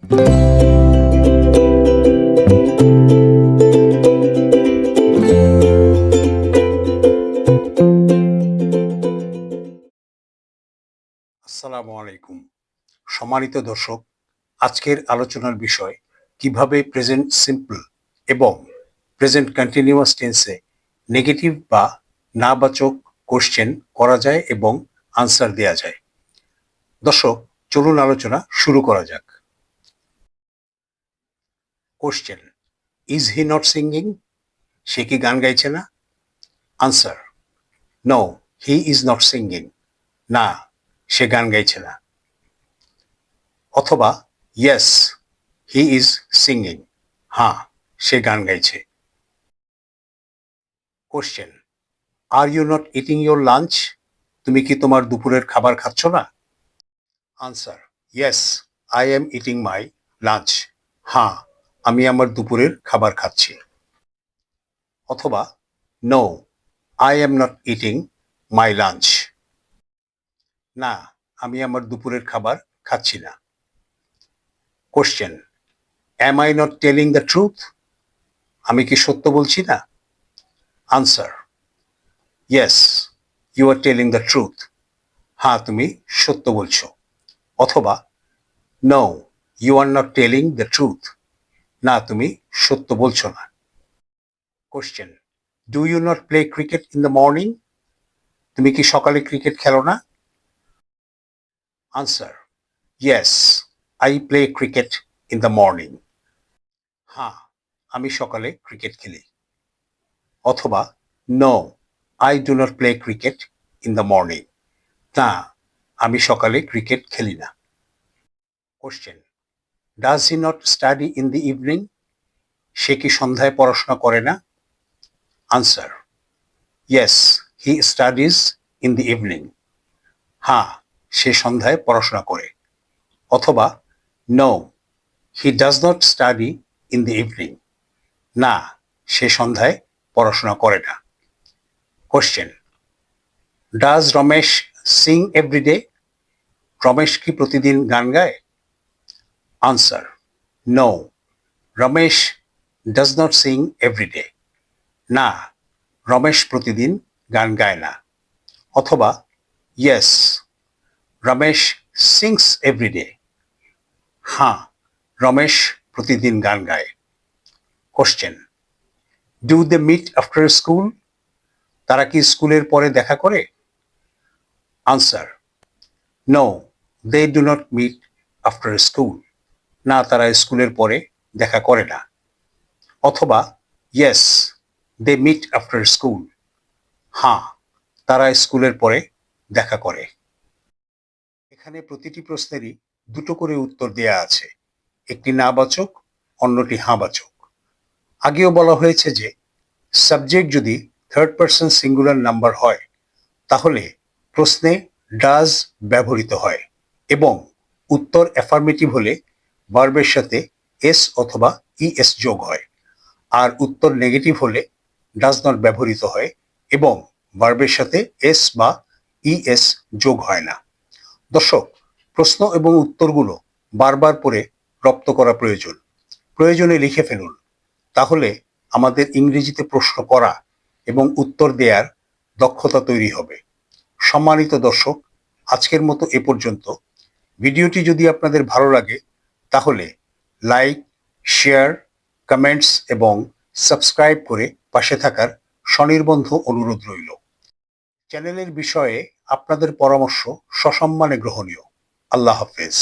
আসসালামু আলাইকুম। সম্মানিত দর্শক, আজকের আলোচনার বিষয় কিভাবে প্রেজেন্ট সিম্পল এবং প্রেজেন্ট কন্টিনিউয়াস টেন্সে নেগেটিভ বা নাবাচক কোশ্চেন করা যায় এবং আনসার দেয়া যায়। দর্শক, চলুন আলোচনা শুরু করা যাক। Question: is he not singing? সে কি গান গাইছে না? Answer: no, he is not singing. না, সে গান গাইছে না। অথবা ইয়েস, হি ইজ সিঙ্গিং। হ্যাঁ, সে গান গাইছে। Question: are you not eating your lunch? তুমি কি তোমার দুপুরের খাবার খাচ্ছ না? Answer: yes, I am eating my lunch. হ্যাঁ, আমি আমার দুপুরের খাবার খাচ্ছি। অথবা no, I am not eating my lunch. না, আমি আমার দুপুরের খাবার খাচ্ছি না। Question: am I not telling the truth? আমি কি সত্য বলছি না? Answer: yes, you are telling the truth. হ্যাঁ, তুমি সত্য বলছো। অথবা no, you are not telling the truth. না, তুমি সত্য বলছো না। Question: do you not play cricket in the morning? তুমি কি সকালে ক্রিকেট খেলো না? Answer: yes, I play cricket in the morning. হ্যাঁ, আমি সকালে ক্রিকেট খেলি। অথবা no, I do not play cricket in the morning. না, আমি সকালে ক্রিকেট খেলি না। Question: does he not study in the evening? সে কি সন্ধ্যায় পড়াশোনা করে না? Answer: yes, he studies in the evening. হ্যাঁ, সে সন্ধ্যায় পড়াশোনা করে। অথবা no, he does not study in the evening. না, সে সন্ধ্যায় পড়াশোনা করে না। Question: does Ramesh sing every day? Ramesh কি প্রতিদিন গান গায়? Answer: no, Ramesh does not sing every day. না, রমেশ প্রতিদিন গান গায় না। অথবা ইয়েস, রমেশ সিংস এভরিডে। হ্যাঁ, রমেশ প্রতিদিন গান গায়। Question: do they meet after school? তারা কি স্কুলের পরে দেখা করে? Answer: no, they do not meet after school. না, তারা স্কুলের পরে দেখা করে না। অথবা yes, they meet after school. হ্যাঁ, তারা স্কুলের পরে দেখা করে। এখানে প্রতিটি প্রশ্নেরই দুটো করে উত্তর দেয়া আছে, একটি নাবাচক, অন্যটি হাঁবাচক। আগেও বলা হয়েছে যে সাবজেক্ট যদি থার্ড পারসন সিঙ্গুলার নাম্বার হয় তাহলে প্রশ্নে ডাজ ব্যবহৃত হয় এবং উত্তর অ্যাফার্মেটিভ হলে ভার্বের সাথে এস অথবা ইএস যোগ হয়, আর উত্তর নেগেটিভ হলে ডাজ নট ব্যবহৃত হয় এবং ভার্বের সাথে এস বা ইএস যোগ হয় না। দর্শক, প্রশ্ন এবং উত্তরগুলো বারবার পড়ে রপ্ত করা প্রয়োজন। প্রয়োজনে লিখে ফেলুন, তাহলে আমাদের ইংরেজিতে প্রশ্ন করা এবং উত্তর দেওয়ার দক্ষতা তৈরি হবে। সম্মানিত দর্শক, আজকের মতো এ পর্যন্ত। ভিডিওটি যদি আপনাদের ভালো লাগে তাহলে লাইক, শেয়ার, কমেন্টস এবং সাবস্ক্রাইব করে পাশে থাকার স্বনির্বন্ধ অনুরোধ রইল। চ্যানেলের বিষয়ে আপনাদের পরামর্শ সসম্মানে গ্রহণীয়। আল্লাহ হাফেজ।